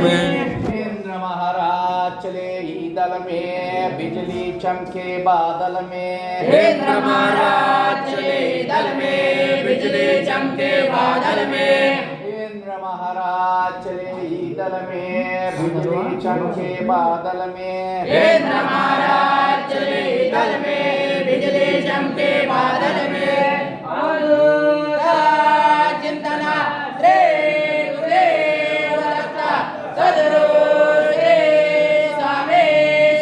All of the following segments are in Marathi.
में। इंद्र महाराज चले ईदल में, बिजली चमके बादल में। इंद्र महाराज चले दल में, बिजली चमके बादल में। इंद्र महाराज चले ईदल में, बिजली चमके बादल में। इंद्र महाराज चले दल में, बिजली चमके बादल में। चिंतना श्री गुरुदेव दत्ता सद्गुरु श्री स्वामी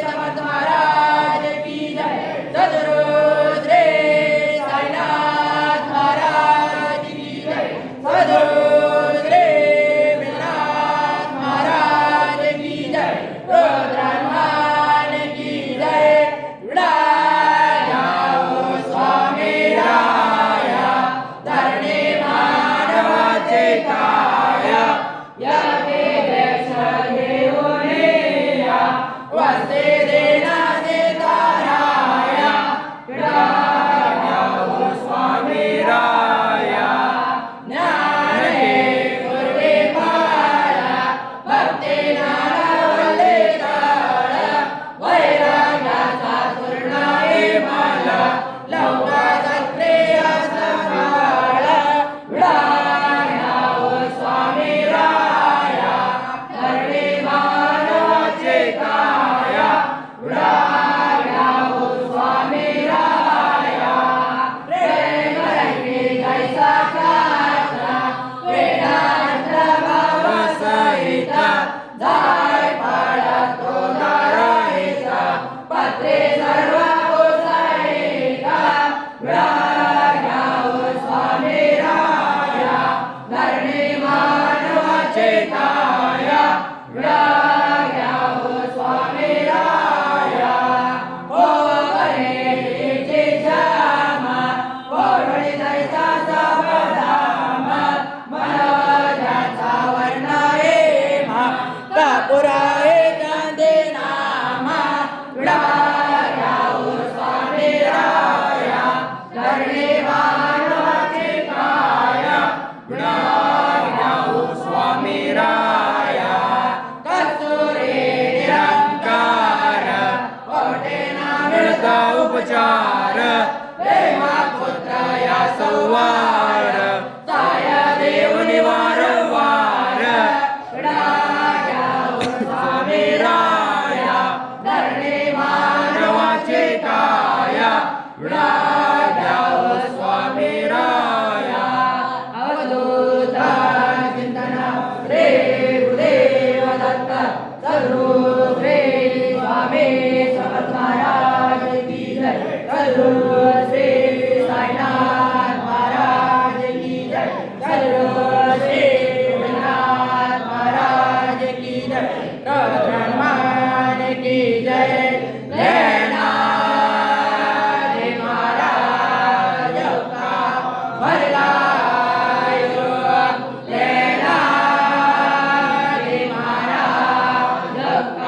समर्थ महाराज की जय। सद्गुरु श्री साईनाथ महाराज की जय। सद्गुरु श्री विश्वनाथ महाराज की जय। रुद्रहनुमान की जय। विड़ा जाओ स्वामी राया, धरणी मानवाचे काया। याके देश घेऊनिया, वस्ते देना से ताराया। विड़ा जाओ स्वामी राया, ज्ञान हे गुरुवे पाया। भक्ती नारवले ताळा, वैराग्याचा पूर्ण हे माला। लवका सत्रिय समाळा, विड़ा जाओ स्वामी राया, धरणी मानवाचे काया। विड़ा जाओ स्वामी राया, प्रेम रंगी जैसा काचा, वेदांत भाव सहिता। जाय पाडा तो नारायचा, पत्रे सर्व गोसाईता। विड़ा जाओ स्वामी राया, धरणी मानवाचे काया। विड़ा जाओ स्वामी राया, हो गणेशची क्षमा, ओढणी जैसा सावधामा। मनोजाचा वर्ण हेमा, कापुरा हे चांदे नामा। विड़ा जाओ स्वामी राया, धरणी मानवाचे काया। विड़ा जाओ स्वामी राया, कस्तुरी निरंकार। कोटे ना मिळता उपचार, प्रेमा पुत्र या संवार। साया देवनी वारंवार, विड़ा जाओ स्वामी राया, धरणी मानवाचे काया। विड़ा जाओ स्वामी राया, अवधूत चिंतना श्री गुरुदेव दत्त सद्गुरु श्री स्वामी समर्थ महाराज की जय। सद्गुरु श्री साईनाथ महाराज की जय। सद्गुरु श्री विश्वनाथ महाराज की जय। रुद्रहनुमान की जय। लेना रे महाराज का भरलायो, लेना रे महाराज का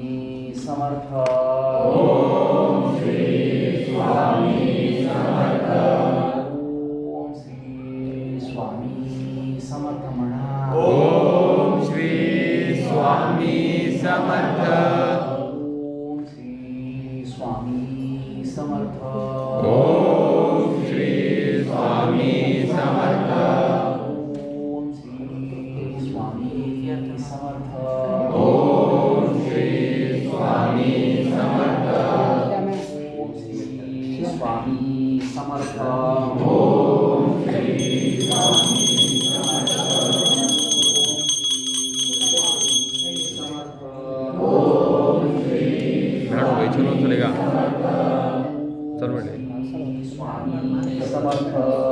स्वामी समर्थ ओम श्री स्वामी समर्थ ओम श्री स्वामी समर्थ म्हणा ओम श्री स्वामी समर्थ ओम श्री स्वामी समर्थ ओम श्री स्वामी समर्थ ओम श्री स्वामी समर्थ ओम श्री स्वामी समर्थ ओम श्री स्वामी समर्थ ओम श्री स्वामी मैडम भाई चलो चलेगा चल बेटे स्वामी समर्थ